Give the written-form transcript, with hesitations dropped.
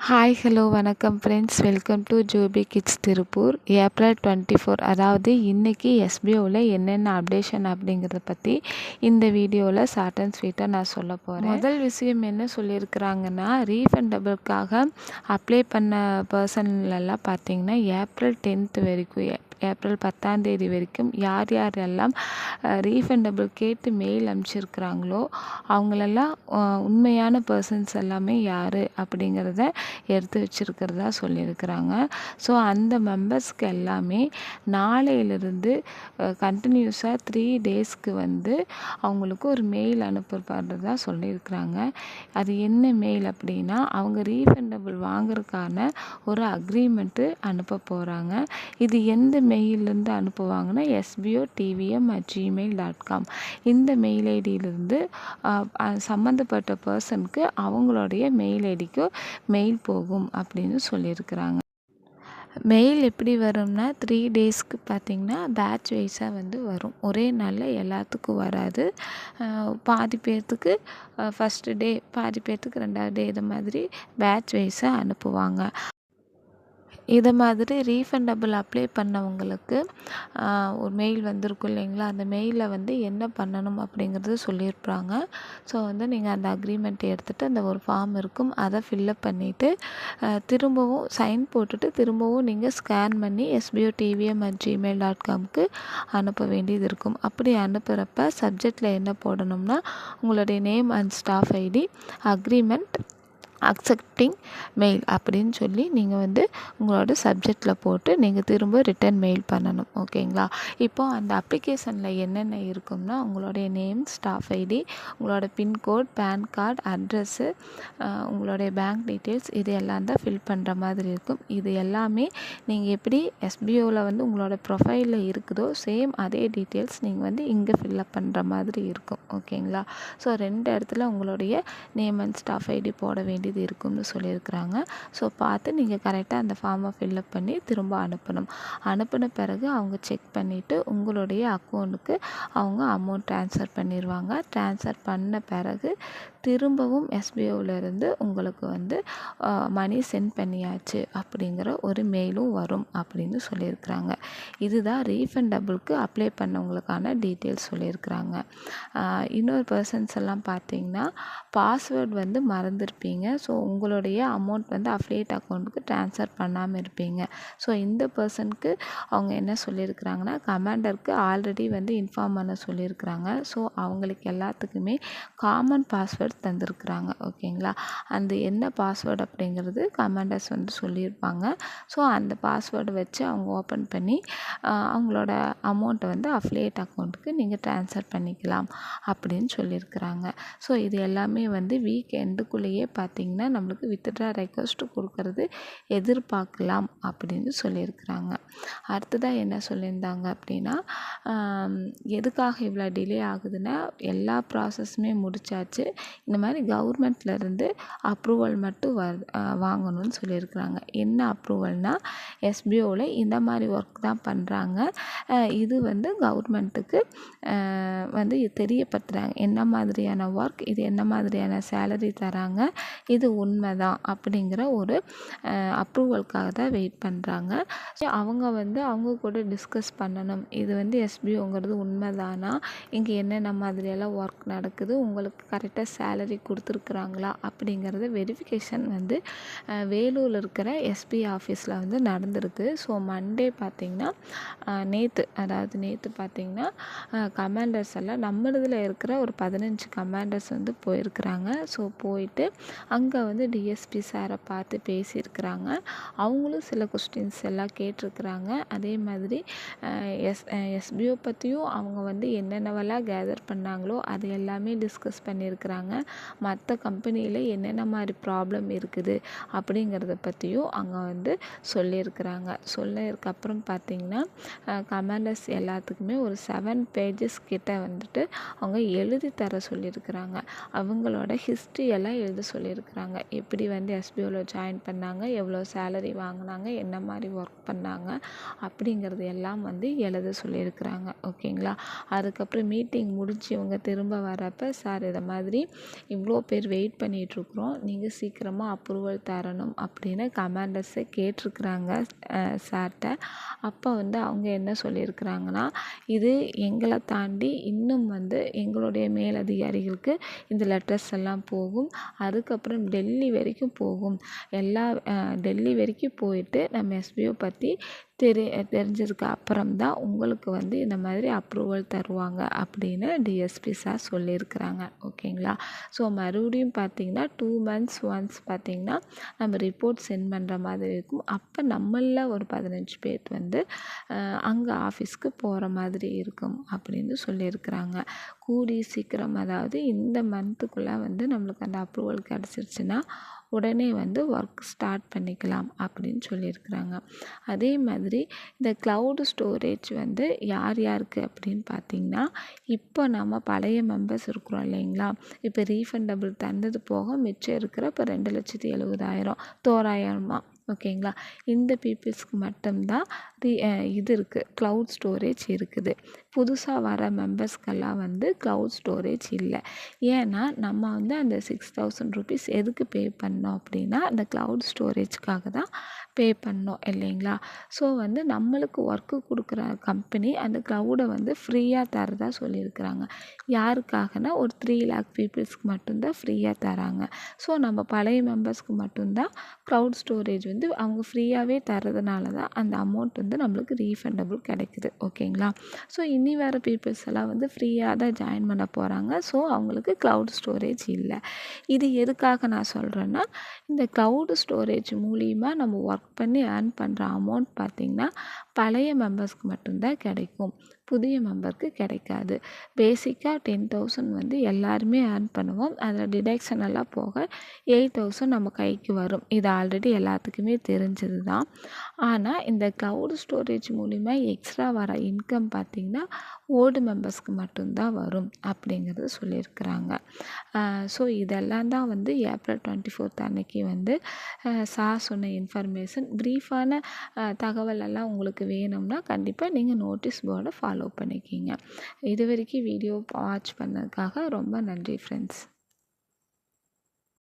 Hi hello வணக்கம் friends, welcome to Joby kids Tiruppur. April 24 அதாவது இன்றைக்கி எஸ்பிஓவில் என்னென்ன அப்டேஷன் அப்படிங்கிறத பற்றி இந்த வீடியோவில் ஷார்ட் அண்ட் ஸ்வீட்டாக நான் சொல்ல போகிறேன். முதல் விஷயம் என்ன சொல்லியிருக்கிறாங்கன்னா, ரீஃபண்டபிளுக்காக அப்ளை பண்ண பர்சன்லெல்லாம் பார்த்திங்கன்னா ஏப்ரல் 10th வரைக்கும், ஏப்ரல் 10 வரைக்கும் யார் யாரெல்லாம் ரீஃபண்டபிள் கேட்டு மெயில் அனுப்பிச்சிருக்கிறாங்களோ அவங்களெல்லாம் உண்மையான பர்சன்ஸ் எல்லாமே யார் அப்படிங்கிறத எடுத்து வச்சுருக்கிறதா சொல்லியிருக்கிறாங்க. ஸோ அந்த மெம்பர்ஸ்க்கு எல்லாமே நாளையிலிருந்து கண்டினியூஸாக 3 daysக்கு அவங்களுக்கு ஒரு மெயில் அனுப்பப்படுறதா சொல்லியிருக்கிறாங்க. அது என்ன மெயில் அப்படின்னா, அவங்க ரீஃபண்டபிள் வாங்குறதுக்கான ஒரு அக்ரிமெண்ட்டு அனுப்ப போகிறாங்க. இது எந்த மெயிலேருந்து அனுப்புவாங்கன்னா, sbo.tvm@gmail.com இந்த மெயில் ஐடியிலிருந்து சம்மந்தப்பட்ட பர்சனுக்கு அவங்களுடைய மெயில் ஐடிக்கு மெயில் போகும் அப்படின்னு சொல்லியிருக்கிறாங்க. மெயில் எப்படி வரும்னா, 3 daysக்கு பார்த்திங்கன்னா பேட்ச் வைஸாக வரும். ஒரே நாளில் எல்லாத்துக்கும் வராது. பாதி பேர்த்துக்கு ஃபஸ்ட்டு டே, பாதி பேர்த்துக்கு 2வது டே, இது மாதிரி பேட்ச் வைஸாக அனுப்புவாங்க. இதை மாதிரி ரீஃபண்டபிள் அப்ளை பண்ணவங்களுக்கு ஒரு மெயில் வந்திருக்கும் இல்லைங்களா, அந்த மெயிலில் என்ன பண்ணணும் அப்படிங்கிறது சொல்லியிருப்பாங்க. ஸோ நீங்கள் அந்த அக்ரிமெண்ட் எடுத்துகிட்டு அந்த ஒரு ஃபார்ம் இருக்கும், அதை ஃபில்லப் பண்ணிவிட்டு திரும்பவும் சைன் போட்டுட்டு திரும்பவும் நீங்கள் ஸ்கேன் பண்ணி sbo.tvm@gmail.comக்கு அனுப்ப வேண்டியது இருக்கும். அப்படி அனுப்புகிறப்ப சப்ஜெக்டில் என்ன போடணும்னா, உங்களுடைய name and staff ID, agreement, accepting mail அப்படின்னு சொல்லி நீங்கள் உங்களோட சப்ஜெக்டில் போட்டு நீங்கள் திரும்ப ரிட்டன் மெயில் பண்ணணும். ஓகேங்களா? இப்போது அந்த அப்ளிகேஷனில் என்னென்ன இருக்கும்னா, உங்களுடைய நேம், ஸ்டாஃப் ஐடி, உங்களோட பின்கோட், பேன் கார்டு, அட்ரெஸ்ஸு, உங்களுடைய பேங்க் டீட்டெயில்ஸ், இது எல்லாம் தான் ஃபில் பண்ணுற மாதிரி இருக்கும். இது எல்லாமே நீங்கள் எப்படி எஸ்பிஓவில் உங்களோட ப்ரொஃபைலில் இருக்குதோ சேம் அதே டீட்டெயில்ஸ் நீங்கள் இங்கே ஃபில்லப் பண்ணுற மாதிரி இருக்கும். ஓகேங்களா? ஸோ 2 இடத்துல உங்களுடைய நேம் அண்ட் ஸ்டாஃப் ஐடி போட வேண்டியது இருக்கும்னு சொல்லியிருக்கிறாங்க. ஸோ பார்த்து நீங்கள் கரெக்டாக அந்த ஃபார்மை ஃபில்லப் பண்ணி திரும்ப அனுப்பணும். அனுப்பின பிறகு அவங்க செக் பண்ணிவிட்டு உங்களுடைய அக்கௌண்ட்டுக்கு அவங்க அமௌண்ட் ட்ரான்ஸ்ஃபர் பண்ணிடுவாங்க. ட்ரான்ஸ்ஃபர் பண்ண பிறகு திரும்பவும் எஸ்பிஓவிலேருந்து உங்களுக்கு மணி சென்ட் பண்ணியாச்சு அப்படிங்கிற ஒரு மெயிலும் வரும் அப்படின்னு சொல்லியிருக்கிறாங்க. இதுதான் ரீஃபண்டபிளுக்கு அப்ளை பண்ணவங்களுக்கான டீட்டெயில்ஸ் சொல்லியிருக்கிறாங்க. இன்னொரு பர்சன்ஸ் எல்லாம் பார்த்தீங்கன்னா பாஸ்வேர்டு மறந்துருப்பீங்க. ஸோ உங்களுடைய அமௌண்ட் அஃபிலியேட் அக்கௌண்ட்டுக்கு ட்ரான்ஸ்ஃபர் பண்ணாமல் இருப்பீங்க. ஸோ இந்த பர்சனுக்கு அவங்க என்ன சொல்லியிருக்கிறாங்கன்னா, கமாண்டருக்கு ஆல்ரெடி இன்ஃபார்ம் பண்ண சொல்லியிருக்கிறாங்க. ஸோ அவங்களுக்கு எல்லாத்துக்குமே காமன் பாஸ்வேர்டு தந்திருக்கிறாங்க. ஓகேங்களா? அந்த என்ன பாஸ்வேர்டு அப்படிங்கிறது கமாண்டர்ஸ் சொல்லியிருப்பாங்க. ஸோ அந்த பாஸ்வேர்டை வச்சு அவங்க ஓப்பன் பண்ணி அவங்களோட அமௌண்ட்டை அஃபிலியேட் அக்கௌண்ட்டுக்கு நீங்கள் ட்ரான்ஸ்ஃபர் பண்ணிக்கலாம் அப்படின்னு சொல்லியிருக்கிறாங்க. ஸோ இது எல்லாமே வீக் எண்டுக்குள்ளேயே பார்த்திங்கன்னா நம்மளுக்கு வித்ட்ரா ரெக்வஸ்ட் கொடுக்கறது எதிர்பார்க்கலாம் அப்படின்னு சொல்லியிருக்கிறாங்க. அடுத்ததாக என்ன சொல்லியிருந்தாங்க அப்படின்னா, எதுக்காக இவ்வளோ டிலே ஆகுதுன்னா, எல்லா ப்ராசஸுமே முடிச்சாச்சு, இந்த மாதிரி கவர்மெண்ட்லேருந்து அப்ரூவல் மட்டும் வாங்கணும்னு சொல்லியிருக்கிறாங்க. என்ன அப்ரூவல்னால், எஸ்பிஓவில் இந்த மாதிரி ஒர்க் தான் பண்ணுறாங்க, இது கவர்மெண்ட்டுக்கு தெரியப்படுத்துகிறாங்க என்ன மாதிரியான ஒர்க், இது என்ன மாதிரியான சேலரி தராங்க, இது உண்மைதான் அப்படிங்கிற ஒரு அப்ரூவலுக்காக தான் வெயிட் பண்ணுறாங்க. அவங்க அவங்க கூட டிஸ்கஸ் பண்ணணும். இது எஸ்பிஓங்கிறது உண்மைதானா, இங்கே என்னென்ன மாதிரியெல்லாம் ஒர்க் நடக்குது, உங்களுக்கு கரெக்டாக சேலரி கொடுத்துருக்குறாங்களா அப்படிங்கிறத வெரிஃபிகேஷன் வேலூரில் இருக்கிற எஸ்பி ஆஃபீஸில் நடந்திருக்கு. ஸோ மண்டே பார்த்திங்கன்னா நேற்று பார்த்திங்கன்னா கமாண்டர்ஸ் எல்லாம் நம்மளதில் இருக்கிற ஒரு 15 கமாண்டர்ஸ் போயிருக்கிறாங்க. ஸோ போயிட்டு அங்கே டிஎஸ்பி சாரை பார்த்து பேசியிருக்கிறாங்க. அவங்களும் சில கொஸ்டின்ஸ் எல்லாம் கேட்டிருக்கிறாங்க. அதே மாதிரி எஸ்பிஓ பற்றியும் அவங்க என்னென்னவெல்லாம் கேதர் பண்ணாங்களோ அது எல்லாமே டிஸ்கஸ் பண்ணியிருக்கிறாங்க. மற்ற கம்பெனியில் என்னென்ன மாதிரி ப்ராப்ளம் இருக்குது அப்படிங்கிறத பற்றியும் அங்கே சொல்லியிருக்கிறாங்க. சொல்லியிருக்கப்புறம் பார்த்திங்கன்னா கமாண்டர்ஸ் எல்லாத்துக்குமே ஒரு 7 pages கிட்ட அவங்க எழுதி தர சொல்லியிருக்கிறாங்க. அவங்களோட ஹிஸ்ட்ரி எல்லாம் எழுத சொல்லியிருக்கிறாங்க. எப்படி எஸ்பிஓவில் ஜாயின் பண்ணாங்க, எவ்வளோ சேலரி வாங்கினாங்க, என்ன மாதிரி ஒர்க் பண்ணாங்க அப்படிங்கிறது எல்லாம் எழுத சொல்லியிருக்கிறாங்க. ஓகேங்களா? அதுக்கப்புறம் மீட்டிங் முடிஞ்சு இவங்க திரும்ப வரப்போ, சார் இதை மாதிரி இவ்வளோ பேர் வெயிட் பண்ணிகிட்ருக்குறோம், நீங்கள் சீக்கிரமாக அப்ரூவல் தரணும் அப்படின்னு கமாண்டர்ஸை கேட்டிருக்கிறாங்க சார்கிட்ட. அப்போ வந்து அவங்க என்ன சொல்லியிருக்கிறாங்கன்னா, இது எங்களை தாண்டி இன்னும் வந்து எங்களுடைய மேலதிகாரிகளுக்கு இந்த லெட்டர்ஸ் எல்லாம் போகும். அதுக்கப்புறம் டெல்லி வரைக்கும் போகும். டெல்லி வரைக்கும் போயிட்டு நம்ம எஸ்பிஓ பற்றி தெரிஞ்சதுக்கு அப்புறம் தான் உங்களுக்கு வந்து இந்த மாதிரி அப்ரூவல் தருவாங்க அப்படின்னு டிஎஸ்பி சார் சொல்லியிருக்கிறாங்க. ஓகேங்களா? ஸோ மறுபடியும் பார்த்திங்கன்னா 2 months ஒன்ஸ் பார்த்திங்கன்னா நம்ம ரிப்போர்ட் சென்ட் பண்ணுற மாதிரி இருக்கும். அப்போ நம்மளில் ஒரு 15 பேர் வந்து அங்கே ஆஃபீஸ்க்கு போகிற மாதிரி இருக்கும் அப்படின்னு சொல்லியிருக்கிறாங்க. கூடி சீக்கிரம், அதாவது இந்த மந்த்துக்குள்ளே வந்து நம்மளுக்கு அந்த அப்ரூவல் கிடச்சிருச்சுன்னா உடனே வந்து ஒர்க் ஸ்டார்ட் பண்ணிக்கலாம் அப்படின்னு சொல்லியிருக்கிறாங்க. அதே மாதிரி இந்த க்ளவுடு ஸ்டோரேஜ் வந்து யார் யாருக்கு அப்படின்னு பார்த்திங்கன்னா, இப்போ நம்ம பழைய மெம்பர்ஸ் இருக்கிறோம் இல்லைங்களா, இப்போ ரீஃபண்டபிள் தந்தது போக மிச்சம் இருக்கிற இப்போ 2,70,000 தோராயமாக, ஓகேங்களா, இந்த பீப்புள்ஸ்க்கு மட்டும்தான் இது இருக்குது, க்ளவுட் ஸ்டோரேஜ் இருக்குது. புதுசாக வர மெம்பர்ஸ்க்கெல்லாம் வந்து க்ளவுட் ஸ்டோரேஜ் இல்லை. ஏன்னா நம்ம வந்து அந்த 6,000 rupees எதுக்கு பே பண்ணோம் அப்படின்னா, அந்த க்ளவுட் ஸ்டோரேஜ்க்காக தான் பே பண்ணோம் இல்லைங்களா. ஸோ வந்து நம்மளுக்கு ஒர்க்கு கொடுக்குற கம்பெனி அந்த க்ளவுடை வந்து ஃப்ரீயாக தரதா சொல்லியிருக்கிறாங்க. யாருக்காகனா ஒரு 3 lakh பீப்புள்ஸ்க்கு மட்டும்தான் ஃப்ரீயாக தராங்க. ஸோ நம்ம பழைய மெம்பர்ஸ்க்கு மட்டும்தான் க்ளவுட் ஸ்டோரேஜ் வந்து அவங்க ஃப்ரீயாகவே தரதுனால தான் அந்த அமௌண்ட் வந்து நம்மளுக்கு ரீஃபண்டபிள் கிடைக்குது. ஓகேங்களா? ஸோ இனி வர பீப்புள்ஸ் எல்லாம் வந்து ஃப்ரீயாக தான் ஜாயின் பண்ண போகிறாங்க. ஸோ அவங்களுக்கு க்ளவுட் ஸ்டோரேஜ் இல்லை. இது எதுக்காக நான் சொல்கிறேன்னா, இந்த க்ளவுடு ஸ்டோரேஜ் மூலிமா நம்ம ஒர்க் பண்ணி ஏர்ன் பண்ணுற அமௌண்ட் பார்த்திங்கன்னா பழைய மெம்பர்ஸ்க்கு மட்டும்தான் கிடைக்கும், புதிய மெம்பருக்கு கிடைக்காது. பேசிக்காக 10,000 வந்து எல்லாருமே ஏர்ன் பண்ணுவோம். அதில் டிடக்ஷன் எல்லாம் போக 8,000 நம்ம கைக்கு வரும். இது ஆல்ரெடி எல்லாத்துக்குமே தெரிஞ்சது தான். ஆனால் இந்த க்ளவுடு ஸ்டோரேஜ் மூலிமா எக்ஸ்ட்ரா வர இன்கம் பார்த்திங்கன்னா ஓல்டு மெம்பர்ஸ்க்கு மட்டும்தான் வரும் அப்படிங்கிறது சொல்லியிருக்கிறாங்க. ஸோ இதெல்லாம் தான் வந்து ஏப்ரல் 24 அன்னைக்கு வந்து சார் சொன்ன இன்ஃபர்மேஷன். ப்ரீஃபான தகவல் எல்லாம் உங்களுக்கு வேணும்னா கண்டிப்பாக நீங்கள் நோட்டீஸ் போர்டை ஃபாலோ பண்ணிக்கிங்க. இது வரைக்கும் வீடியோ வாட்ச் பண்ணதுக்காக ரொம்ப நன்றி ஃப்ரெண்ட்ஸ்.